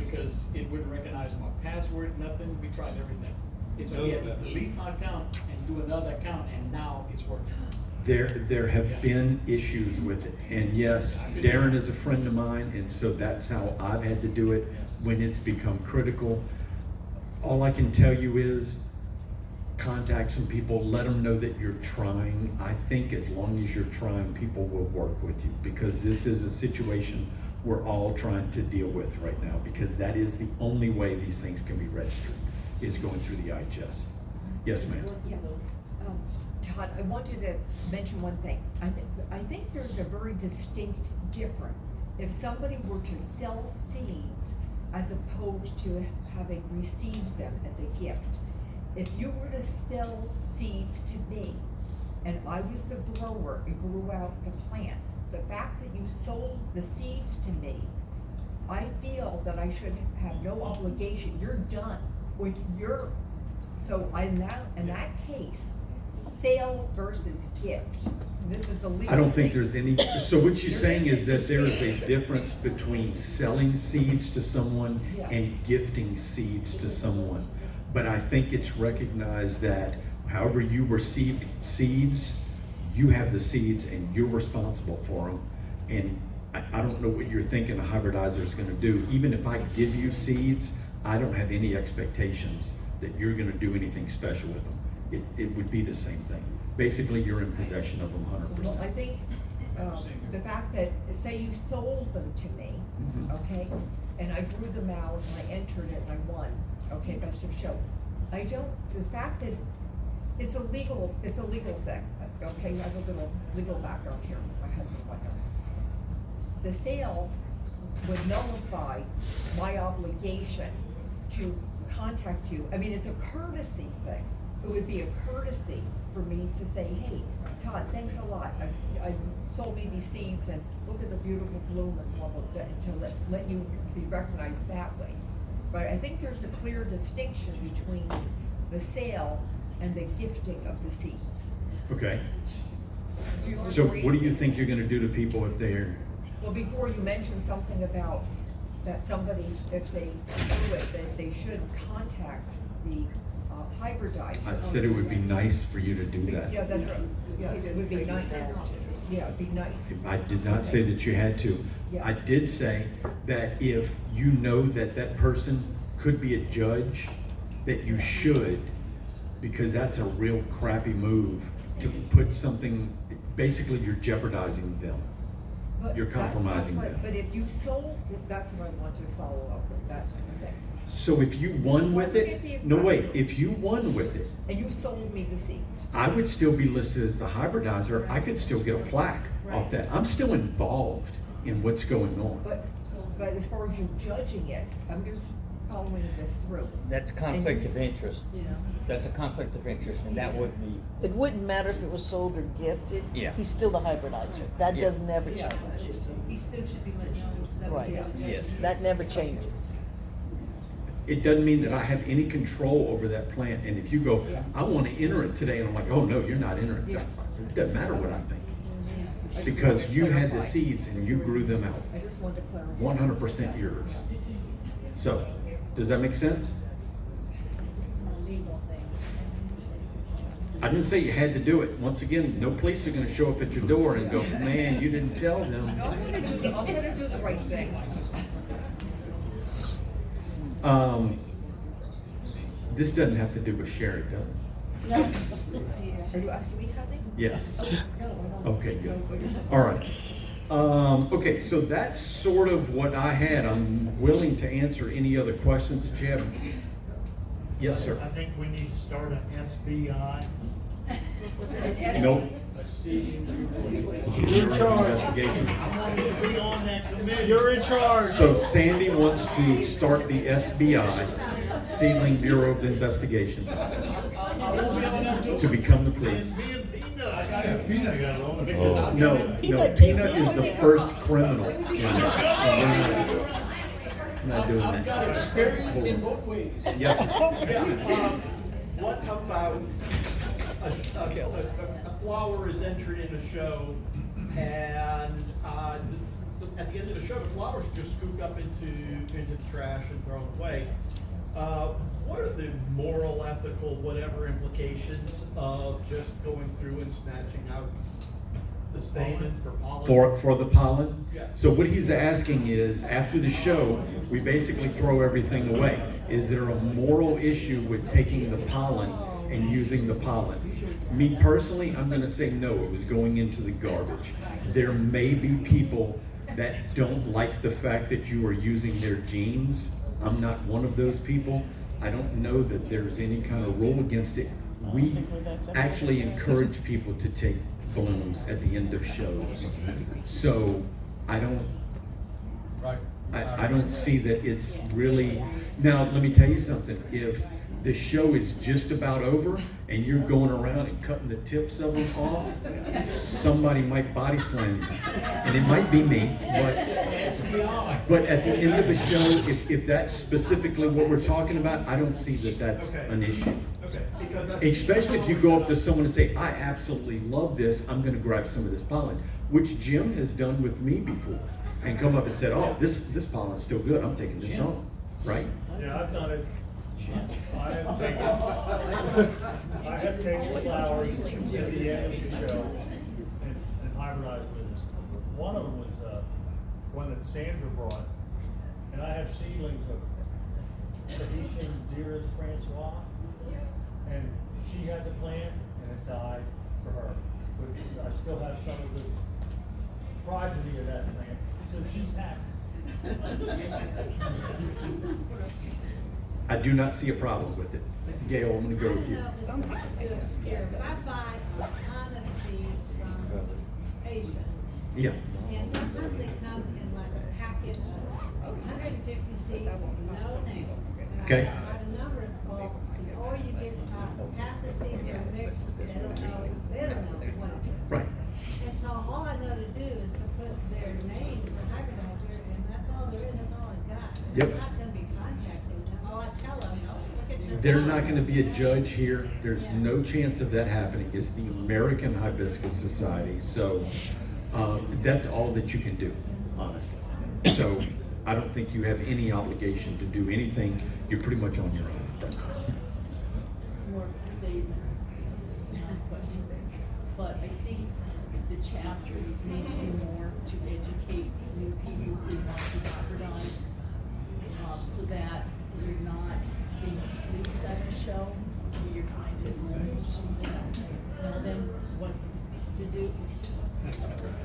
S2: because it wouldn't recognize my password, nothing. We tried everything. So he had to delete my account and do another account, and now it's working.
S3: There have been issues with it, and yes, Darren is a friend of mine, and so that's how I've had to do it when it's become critical. All I can tell you is contact some people, let them know that you're trying. I think as long as you're trying, people will work with you, because this is a situation we're all trying to deal with right now, because that is the only way these things can be registered, is going through the IHS. Yes, ma'am.
S13: Yeah. Todd, I wanted to mention one thing. I think there's a very distinct difference. If somebody were to sell seeds as opposed to having received them as a gift, if you were to sell seeds to me and I was the grower and grew out the plants, the fact that you sold the seeds to me, I feel that I should have no obligation. You're done. When you're, so in that case, sale versus gift. This is the legal
S3: I don't think
S13: thing.
S3: there's any, so what she's saying is that there is a difference between selling seeds to someone and gifting seeds to someone. But I think it's recognized that however you received seeds, you have the seeds and you're responsible for them. And I don't know what you're thinking a hybridizer is gonna do. Even if I give you seeds, I don't have any expectations that you're gonna do anything special with them. It would be the same thing. Basically, you're in possession of them 100%.
S13: Well, I think, the fact that, say you sold them to me, okay, and I grew them out and I entered it and I won, okay, best of show. The fact that it's a legal thing, okay, I have a little legal background here, my husband went there. The sale would nullify my obligation to contact you. I mean, it's a courtesy thing. It would be a courtesy for me to say, hey, Todd, thanks a lot. I sold me these seeds and look at the beautiful bloom and blah, blah, blah, to let you be recognized that way. But I think there's a clear distinction between the sale and the gifting of the seeds.
S3: Okay.
S13: Do you
S3: So
S13: agree?
S3: what do you think you're gonna do to people if they're,
S13: Well, before you mentioned something about that somebody, if they do it, that they should contact the hybridizer.
S3: I said it would be nice for you to do that.
S13: Yeah, that's right. Yeah, it would be nice. Yeah, it'd be nice.
S3: I did not say that you had to.
S13: Yeah.
S3: I did say that if you know that that person could be a judge, that you should, because that's a real crappy move to put something, basically you're jeopardizing them.
S13: But
S3: You're compromising
S13: that's what-
S3: them.
S13: But if you sold, that's what I want to follow up with, that thing.
S3: So if you won with it, no wait, if you won with it,
S13: And you sold me the seeds.
S3: I would still be listed as the hybridizer. I could still get a plaque off that. I'm still involved in what's going on.
S13: But as far as you judging it, I'm just following this through.
S5: That's conflict of interest. That's a conflict of interest, and that would be,
S9: It wouldn't matter if it was sold or gifted.
S5: Yeah.
S9: He's still the hybridizer. That
S5: Yeah.
S9: does never change.
S4: He still should be let know that
S9: Right.
S5: yes.
S9: That never changes.
S3: It doesn't mean that I have any control over that plant. And if you go, I want to enter it today, and I'm like, oh no, you're not entering it. It doesn't matter what I think.
S13: I just
S3: Because
S13: wanted to
S3: you had the
S13: clarify.
S3: seeds and you grew them out.
S13: I just wanted to clarify.
S3: 100% yours. So, does that make sense?
S11: Legal things.
S3: I didn't say you had to do it. Once again, no police are gonna show up at your door and go, man, you didn't tell them.
S13: No, I'm gonna do the right thing.
S3: This doesn't have to do with Sherry, does it?
S13: Are you asking me something?
S3: Yes.
S13: No, I don't.
S3: Okay, good. All right. Okay, so that's sort of what I had. I'm willing to answer any other questions that you have. Yes, sir.
S7: I think we need to start an SBI.
S3: Nope.
S7: You're in charge.
S3: Investigation.
S7: I want to be on that committee.
S10: You're in charge.
S3: So Sandy wants to start the SBI, Seedling Bureau of Investigation, to become the police.
S7: And me and Peanut got on it.
S12: Oh.
S3: No, Peanut is the first criminal in this. We're not doing
S2: I've got
S3: that.
S2: experience in both ways.
S3: Yes,
S14: What about a flower is entered in a show and at the end of the show, the flowers are just scooped up into the trash and thrown away. What are the moral, ethical, whatever implications of just going through and snatching out the stamen for pollen?
S3: for the pollen.
S14: Yeah.
S3: So what he's asking is, after the show, we basically throw everything away. Is there a moral issue with taking the pollen and using the pollen? Me personally, I'm gonna say no, it was going into the garbage. There may be people that don't like the fact that you are using their genes. I'm not one of those people. I don't know that there's any kind of rule against it. We actually encourage people to take blooms at the end of shows. So I don't see that it's really, now let me tell you something, if the show is just about over and you're going around and cutting the tips of them off, somebody might body slam you. And it might be me, but at the end of the show, if that's specifically what we're talking about, I don't see that that's an issue.
S14: Okay, because that's.
S3: Especially if you go up to someone and say, I absolutely love this, I'm gonna grab some of this pollen, which Jim has done with me before, and come up and said, oh, this pollen's still good, I'm taking this home, right?
S10: Yeah, I've done it. I have taken flowers to the end of the show and hybridized with it. One of them was, one that Sandra brought, and I have seedlings of Tahitian Dearest Francois, and she had the plant, and it died for her. But I still have some of the progeny of that plant, so she's happy.
S3: I do not see a problem with it. Gail, I'm gonna go with you.
S11: I don't know if this is too obscure, but I buy a ton of seeds from Asia.
S3: Yeah,
S11: And sometimes they come in like a packet of 150 seeds with no names. And
S3: Okay.
S11: I got a number of bulbs, or you get half the seeds are mixed, they don't know what it is.
S3: right.
S11: And so all I know to do is to put their names in hybridizer, and that's all there is, that's all I got.
S3: Yep.
S11: I'm not gonna be contacting them, all I tell them, look at your.
S3: They're not gonna be a judge here. There's no chance of that happening. It's the American Hibiscus Society, so that's all that you can do, honestly. So I don't think you have any obligation to do anything. You're pretty much on your own.
S4: This is more of a statement, not a question. But I think the chapters need to do more to educate new people who want to hybridize, so that you're not being policed at a show, where you're trying to tell them what to do.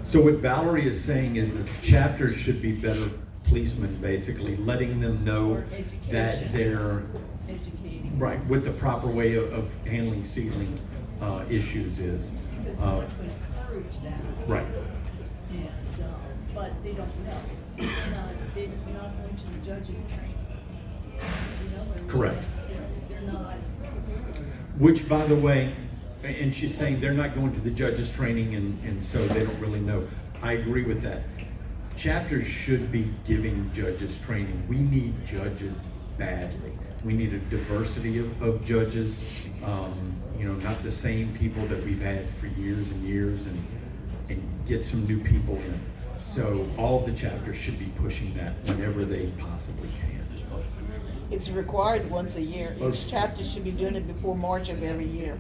S3: So what Valerie is saying is that the chapters should be better policemen, basically, letting them know
S4: Or education.
S3: that they're
S4: Educating.
S3: right, what the proper way of handling seedling issues is.
S4: Because we want to encourage that.
S3: Right.
S4: And, but they don't know. They're not going to the judge's training. You know, or
S3: Correct.
S4: necessarily. They're not.
S3: Which, by the way, and she's saying they're not going to the judges training and so they don't really know. I agree with that. Chapters should be giving judges training. We need judges badly. We need a diversity of judges, not the same people that we've had for years and years, and get some new people in. So all of the chapters should be pushing that whenever they possibly can.
S9: It's required once a year. Each chapter should be doing it before March of every year.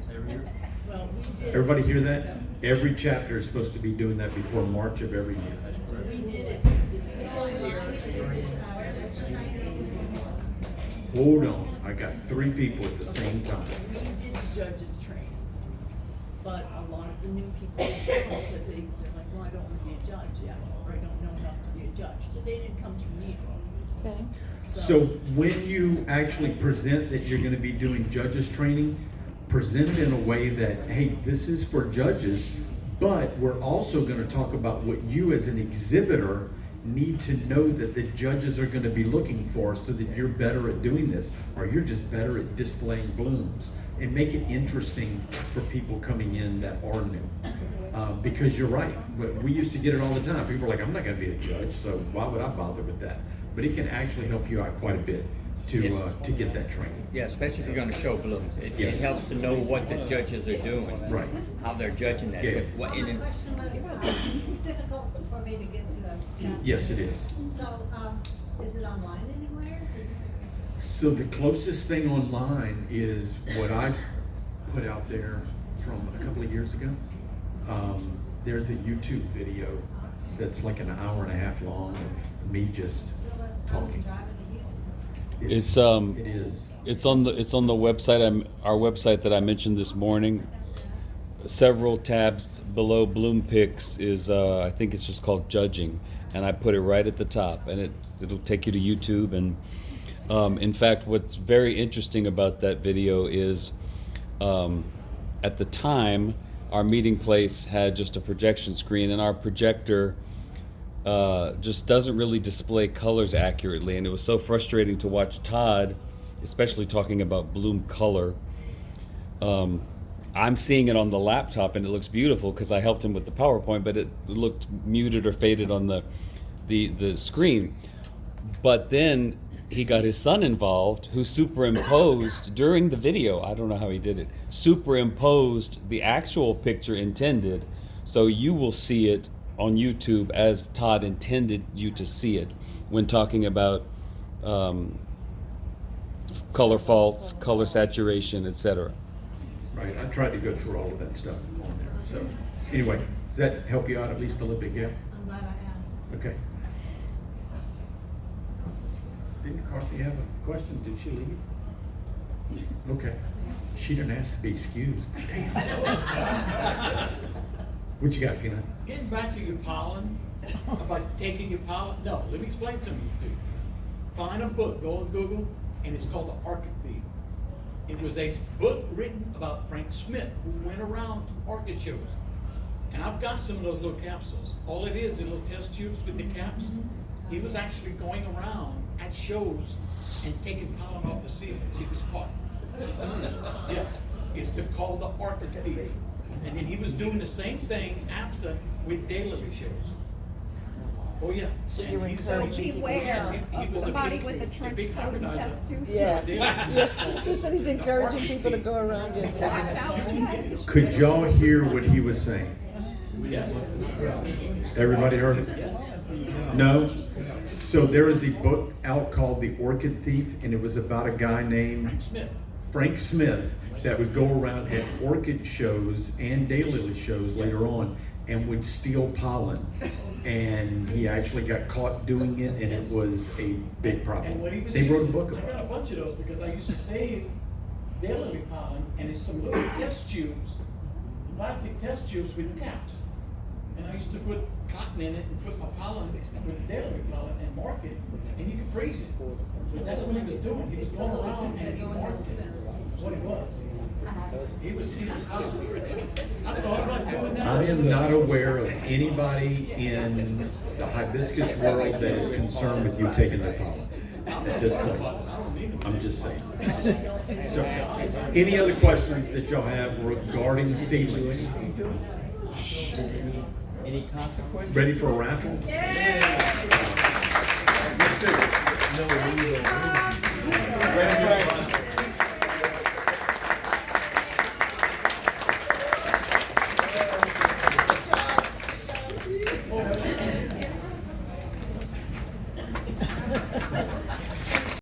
S4: Well, we did.
S3: Everybody hear that? Every chapter is supposed to be doing that before March of every year.
S4: We did it this past year.
S3: Hold on, I got 3 people at the same time.
S4: We did judges training, but a lot of the new people didn't come because they're like, well, I don't want to be a judge yet, or I don't know enough to be a judge, so they didn't come to the meeting.
S9: Okay.
S3: So when you actually present that you're gonna be doing judges training, present it in a way that, hey, this is for judges, but we're also gonna talk about what you as an exhibitor need to know that the judges are gonna be looking for so that you're better at doing this, or you're just better at displaying blooms. And make it interesting for people coming in that are new. Because you're right, but we used to get it all the time. People are like, I'm not gonna be a judge, so why would I bother with that? But it can actually help you out quite a bit to get that training.
S5: Yeah, especially if you're gonna show blooms. It helps to know what the judges are doing.
S3: Right.
S5: How they're judging that.
S3: Yeah.
S5: So what- and
S11: My
S5: it-
S11: question was, this is difficult for me to get to a chapter.
S3: Yes, it is.
S11: So, is it online anywhere?
S3: So the closest thing online is what I put out there from a couple of years ago. There's a YouTube video that's like an hour and a half long of me just talking.
S11: Driving to Houston.
S3: It is.
S12: It's on the website. Our website that I mentioned this morning. Several tabs below Bloom Picks is I think it's just called Judging, and I put it right at the top, and it'll take you to YouTube. And in fact, what's very interesting about that video is at the time our meeting place had just a projection screen, and our projector just doesn't really display colors accurately, and it was so frustrating to watch Todd, especially talking about bloom color. I'm seeing it on the laptop and it looks beautiful because I helped him with the PowerPoint, but it looked muted or faded on the screen. But then he got his son involved, who superimposed during the video, I don't know how he did it, superimposed the actual picture intended, so you will see it on YouTube as Todd intended you to see it when talking about color faults, color saturation, etc.
S3: Right, I tried to go through all of that stuff on there. So anyway, does that help you out at least a little bit, Gail?
S11: I'm glad I asked.
S3: Okay. Didn't Carthy have a question? Did she leave? Okay. She didn't ask to be excused. Damn. What you got, Peanut?
S2: Getting back to your pollen, about taking your pollen, no, let me explain to you. Find a book, go on Google, and it's called The Orchid Thief. It was a book written about Frank Smith, who went around to orchid shows. And I've got some of those little capsules. All it is little test tubes with the caps. He was actually going around at shows and taking pollen off the ceilings. He was caught. Yes, it's called The Orchid Thief. And then he was doing the same thing after with daylily shows. Oh yeah.
S9: So you're
S2: And he's-
S9: encouraging people.
S2: yes, he
S15: of
S2: was a
S15: somebody
S2: big-
S15: with a
S2: a
S15: trench
S2: big
S15: coat and
S2: hybridizer.
S15: test tubes?
S9: Yeah,
S2: Yeah.
S9: yeah. She said he's encouraging people to go around and
S15: Watch out for that.
S3: Could y'all hear what he was saying?
S2: Yes.
S3: Everybody heard it?
S2: Yes.
S3: No? So there is a book out called The Orchid Thief, and it was about a guy named
S2: Smith.
S3: Frank Smith that would go around at orchid shows and daylily shows later on and would steal pollen. And he actually got caught doing it, and it was a big
S2: And
S3: problem.
S2: what he was
S3: They wrote a
S2: using-
S3: book
S2: I
S3: about
S2: got a
S3: it.
S2: bunch of those because I used to save daylily pollen, and it's some little test tubes, plastic test tubes with caps. And I used to put cotton in it and put my pollen with daylily pollen and mark it, and you could freeze it. But that's what he was doing. He was going around and he marked it. What it was. He was stealing pollen. I thought about doing that.
S3: I am not aware of anybody in the hibiscus world that is concerned with you taking their pollen at this point. I'm just saying. So, any other questions that y'all have regarding seedlings?
S5: Any consequences?
S3: Ready for a raffle?
S6: Yeah.